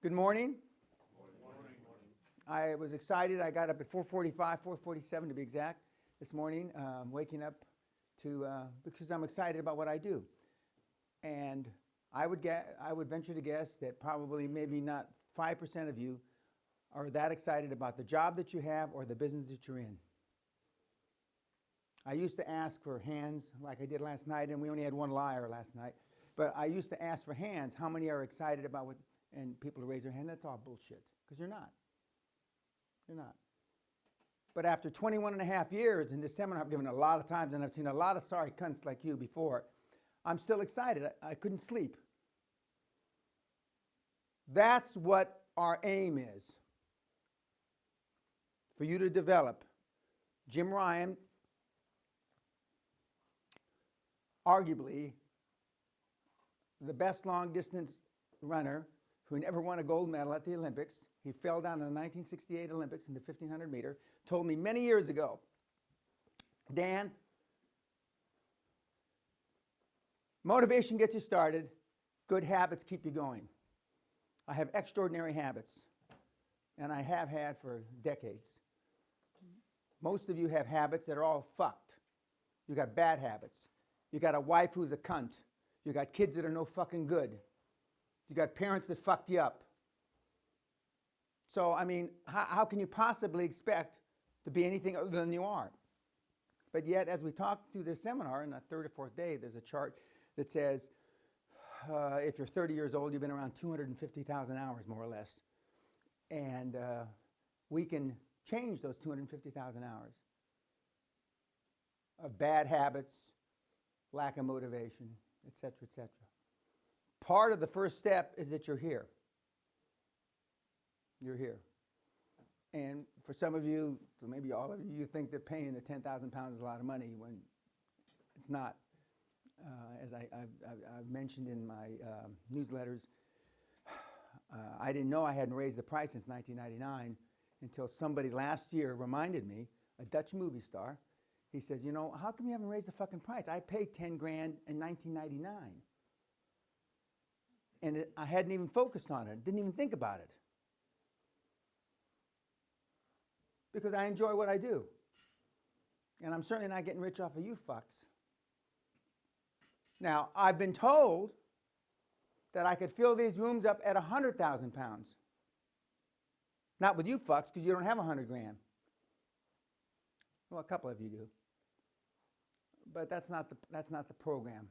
Good morning. I was excited. I got up at 4:45, 4:47 to be exact, this morning, waking up because I'm excited about what I do. And I would venture to guess that probably maybe not 5% of you are that excited about the job that you have or the business that you're in. I used to ask for hands like I did last night, and we only had one liar last night. But I used to ask for hands, how many are excited about what, and people raise their hand. That's all bullshit, because you're not. You're not. But after 21 and a half years in this seminar, I've given a lot of times, and I've seen a lot of sorry cunts like you before, I'm still excited. I couldn't sleep. That's what our aim is. For you to develop. Jim Ryan, arguably the best long-distance runner who never won a gold medal at the Olympics. He fell down in the 1968 Olympics in the 1500 meter, told me many years ago, Dan, motivation gets you started, good habits keep you going. I have extraordinary habits, and I have had for decades. Most of you have habits that are all fucked. You got bad habits. You got a wife who's a cunt. You got kids that are no fucking good. You got parents that fucked you up. So, I mean, how can you possibly expect to be anything other than you are? But yet, as we talk through this seminar, in the third or fourth day, there's a chart that says, if you're 30 years old, you've been around 250,000 hours, more or less. And we can change those 250,000 hours of bad habits, lack of motivation, etc., etc. Part of the first step is that you're here. You're here. And for some of you, maybe all of you, you think that paying the 10,000 pounds is a lot of money when it's not. As I've mentioned in my newsletters, I didn't know I hadn't raised the price since 1999 until somebody last year reminded me, a Dutch movie star. He says, you know, how come you haven't raised the fucking price? I paid 10 grand in 1999. And I hadn't even focused on it, didn't even think about it. Because I enjoy what I do. And I'm certainly not getting rich off of you fucks. Now, I've been told that I could fill these rooms up at 100,000 pounds. Not with you fucks, because you don't have 100 grand. Well, a couple of you do. But that's not the program.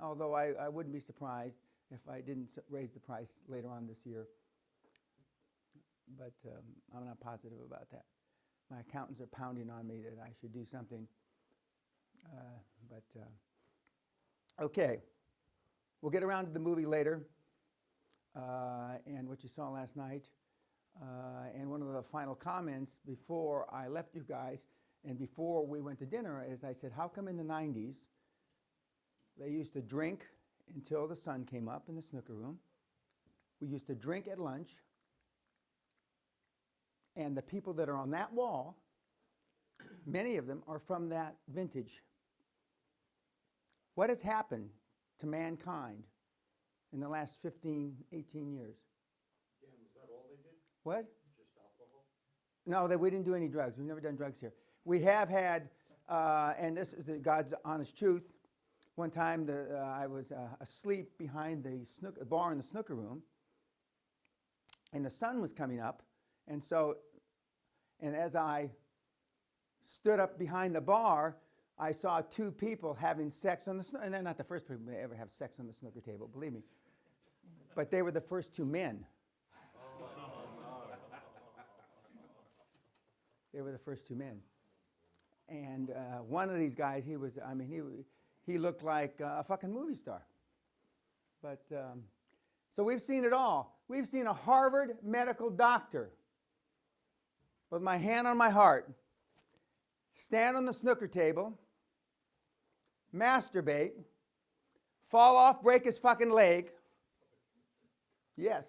Although I wouldn't be surprised if I didn't raise the price later on this year. But I'm not positive about that. My accountants are pounding on me that I should do something. Okay. We'll get around to the movie later and what you saw last night. And one of the final comments before I left you guys and before we went to dinner is I said, how come in the 90s they used to drink until the sun came up in the snooker room? We used to drink at lunch. And the people that are on that wall, many of them are from that vintage. What has happened to mankind in the last 15, 18 years? Dan, was that all they did? What? Just alcohol? No, we didn't do any drugs. We've never done drugs here. We have had, and this is God's honest truth, one time I was asleep behind the bar in the snooker room, and the sun was coming up, and as I stood up behind the bar, I saw two people having sex on the snooker, and they're not the first people to ever have sex on the snooker table, believe me. But they were the first two men. They were the first two men. And one of these guys, he looked like a fucking movie star. But, so we've seen it all. We've seen a Harvard medical doctor, with my hand on my heart, stand on the snooker table, masturbate, fall off, break his fucking leg. Yes.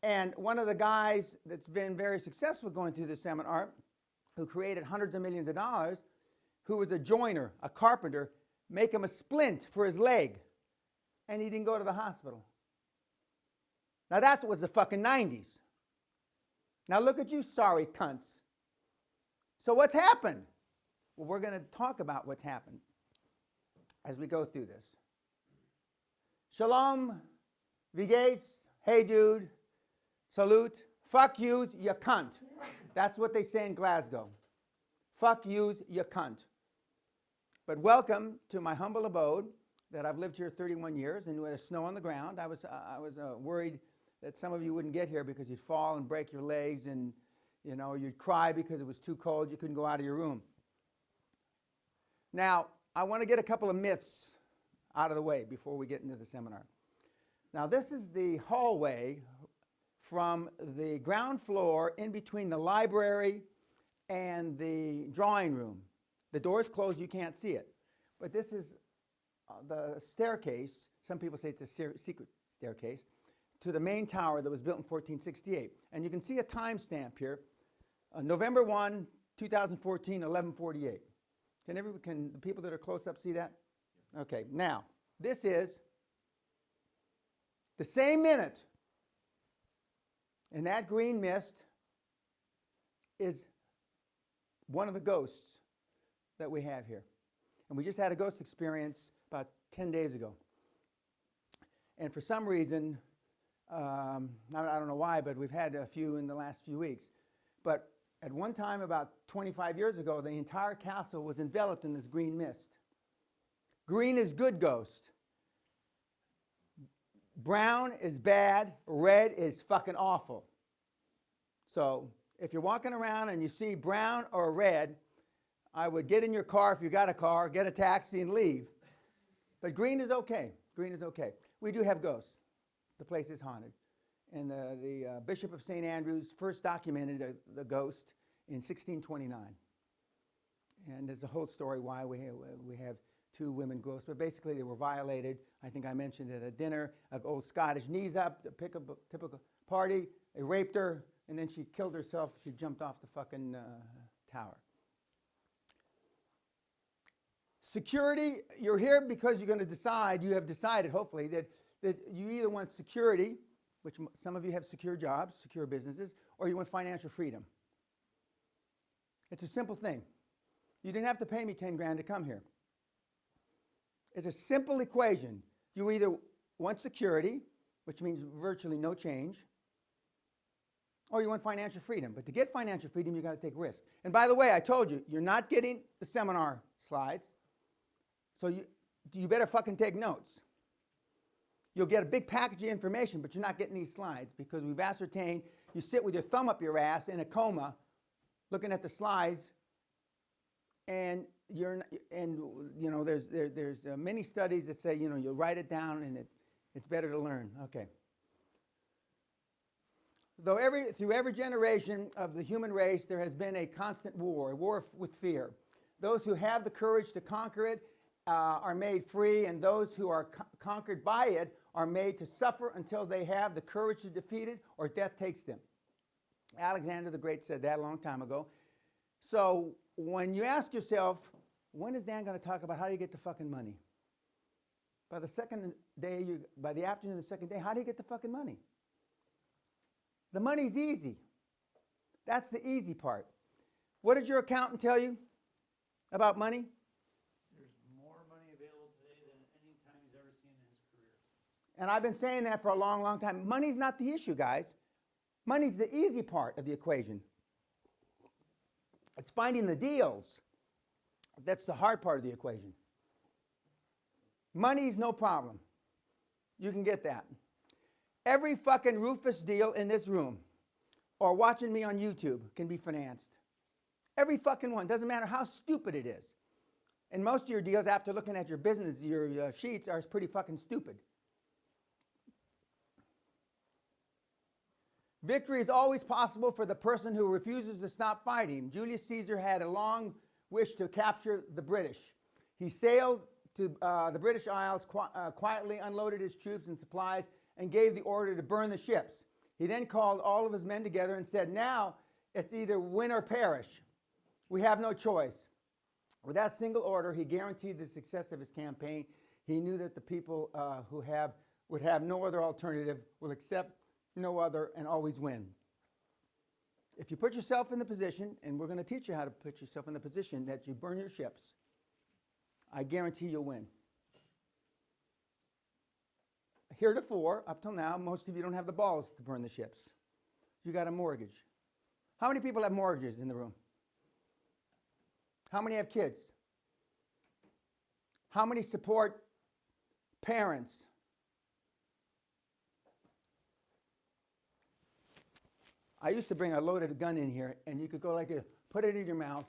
And one of the guys that's been very successful going through this seminar, who created hundreds of millions of dollars, who was a joiner, a carpenter, make him a splint for his leg. And he didn't go to the hospital. Now that was the fucking 90s. Now look at you sorry cunts. So what's happened? Well, we're going to talk about what's happened as we go through this. Shalom, Vigates, hey dude, salute, fuck yous, you cunt. That's what they say in Glasgow. Fuck yous, you cunt. But welcome to my humble abode that I've lived here 31 years, and with snow on the ground. I was worried that some of you wouldn't get here because you'd fall and break your legs, and you'd cry because it was too cold, you couldn't go out of your room. Now, I want to get a couple of myths out of the way before we get into the seminar. Now, this is the hallway from the ground floor in between the library and the drawing room. The door's closed, you can't see it. But this is the staircase, some people say it's a secret staircase, to the main tower that was built in 1468. And you can see a timestamp here, November 1, 2014, 1148. Can the people that are close up see that? Okay, now, this is the same minute, and that green mist is one of the ghosts that we have here. And we just had a ghost experience about 10 days ago. And for some reason, I don't know why, but we've had a few in the last few weeks. But at one time, about 25 years ago, the entire castle was enveloped in this green mist. Green is good ghost. Brown is bad. Red is fucking awful. So if you're walking around and you see brown or red, I would get in your car if you got a car, get a taxi and leave. But green is okay. Green is okay. We do have ghosts. The place is haunted. And the Bishop of St. Andrews first documented the ghost in 1629. And there's a whole story why we have two women ghosts. But basically they were violated. I think I mentioned at a dinner, an old Scottish knees up, typical party. They raped her, and then she killed herself. She jumped off the fucking tower. Security, you're here because you're going to decide, you have decided hopefully, that you either want security, which some of you have secure jobs, secure businesses, or you want financial freedom. It's a simple thing. You didn't have to pay me 10 grand to come here. It's a simple equation. You either want security, which means virtually no change, or you want financial freedom. But to get financial freedom, you got to take risks. And by the way, I told you, you're not getting the seminar slides, so you better fucking take notes. You'll get a big package of information, but you're not getting these slides because we've ascertained you sit with your thumb up your ass in a coma looking at the slides, and there's many studies that say you write it down and it's better to learn. Okay. Though through every generation of the human race there has been a constant war, a war with fear. Those who have the courage to conquer it are made free, and those who are conquered by it are made to suffer until they have the courage to defeat it or death takes them. Alexander the Great said that a long time ago. So when you ask yourself, when is Dan going to talk about how do you get the fucking money? By the second day, by the afternoon of the second day, how do you get the fucking money? The money's easy. That's the easy part. What did your accountant tell you about money? There's more money available today than any time he's ever seen in his career. And I've been saying that for a long, long time. Money's not the issue, guys. Money's the easy part of the equation. It's finding the deals. That's the hard part of the equation. Money's no problem. You can get that. Every fucking Rufus deal in this room or watching me on YouTube can be financed. Every fucking one. Doesn't matter how stupid it is. And most of your deals, after looking at your business, your sheets, are pretty fucking stupid. Victory is always possible for the person who refuses to stop fighting. Julius Caesar had a long wish to capture the British. He sailed to the British Isles, quietly unloaded his troops and supplies, and gave the order to burn the ships. He then called all of his men together and said, "Now it's either win or perish. We have no choice." With that single order, he guaranteed the success of his campaign. He knew that the people would have no other alternative, will accept no other, and always win. If you put yourself in the position, and we're going to teach you how to put yourself in the position that you burn your ships, I guarantee you'll win. Heretofore, up till now, most of you don't have the balls to burn the ships. You got a mortgage. How many people have mortgages in the room? How many have kids? How many support parents? I used to bring a loaded gun in here, and you could go like this, put it in your mouth,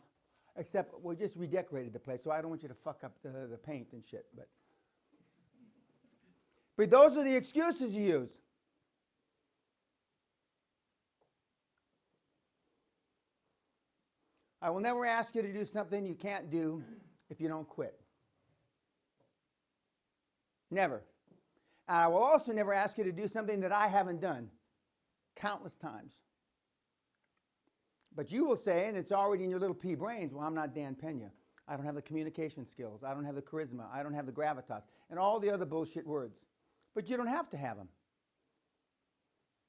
except we just redecorated the place, so I don't want you to fuck up the paint and shit. But those are the excuses you use. I will never ask you to do something you can't do if you don't quit. Never. And I will also never ask you to do something that I haven't done countless times. But you will say, and it's already in your little pea brains, well, I'm not Dan Peña. I don't have the communication skills. I don't have the charisma. I don't have the gravitas. And all the other bullshit words. But you don't have to have them.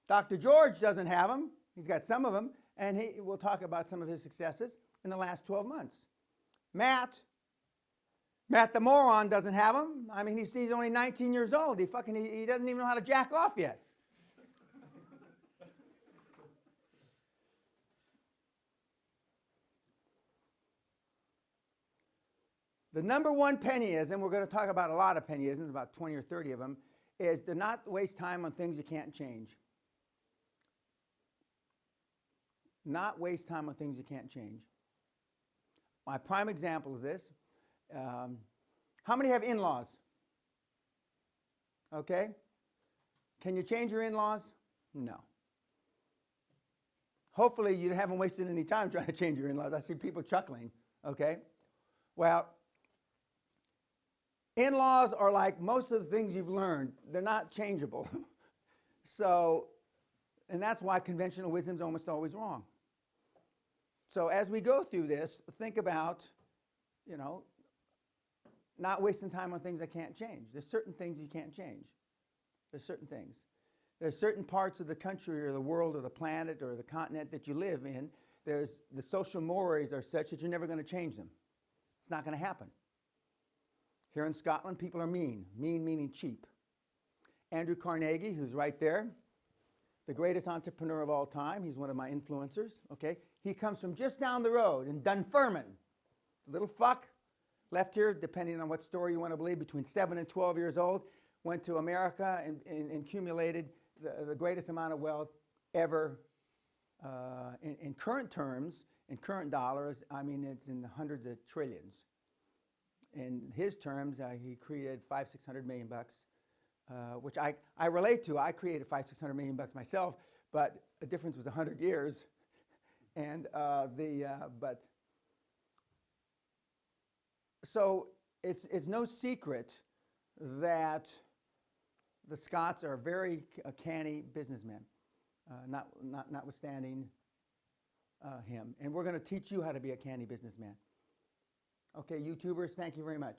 Dr. George doesn't have them. He's got some of them. And we'll talk about some of his successes in the last 12 months. Matt the moron doesn't have them. I mean, he's only 19 years old. He doesn't even know how to jack off yet. The number one pennyism, we're going to talk about a lot of pennyisms, about 20 or 30 of them, is to not waste time on things you can't change. Not waste time on things you can't change. My prime example of this, how many have in-laws? Okay? Can you change your in-laws? No. Hopefully you haven't wasted any time trying to change your in-laws. I see people chuckling. Okay? Well, in-laws are like most of the things you've learned. They're not changeable. And that's why conventional wisdom is almost always wrong. So as we go through this, think about, not wasting time on things I can't change. There's certain things you can't change. There's certain things. There's certain parts of the country or the world or the planet or the continent that you live in. The social mores are such that you're never going to change them. It's not going to happen. Here in Scotland, people are mean. Mean meaning cheap. Andrew Carnegie, who's right there, the greatest entrepreneur of all time. He's one of my influencers. Okay, he comes from just down the road in Dunfermline. Little fuck, left here, depending on what story you want to believe, between 7 and 12 years old, went to America and accumulated the greatest amount of wealth ever in current terms, in current dollars. I mean, it's in the hundreds of trillions. In his terms, he created $500-600 million bucks, which I relate to. I created $500-600 million bucks myself, but the difference was 100 years. And so it's no secret that the Scots are very canny businessmen, notwithstanding him. And we're going to teach you how to be a canny businessman. Okay, YouTubers, thank you very much.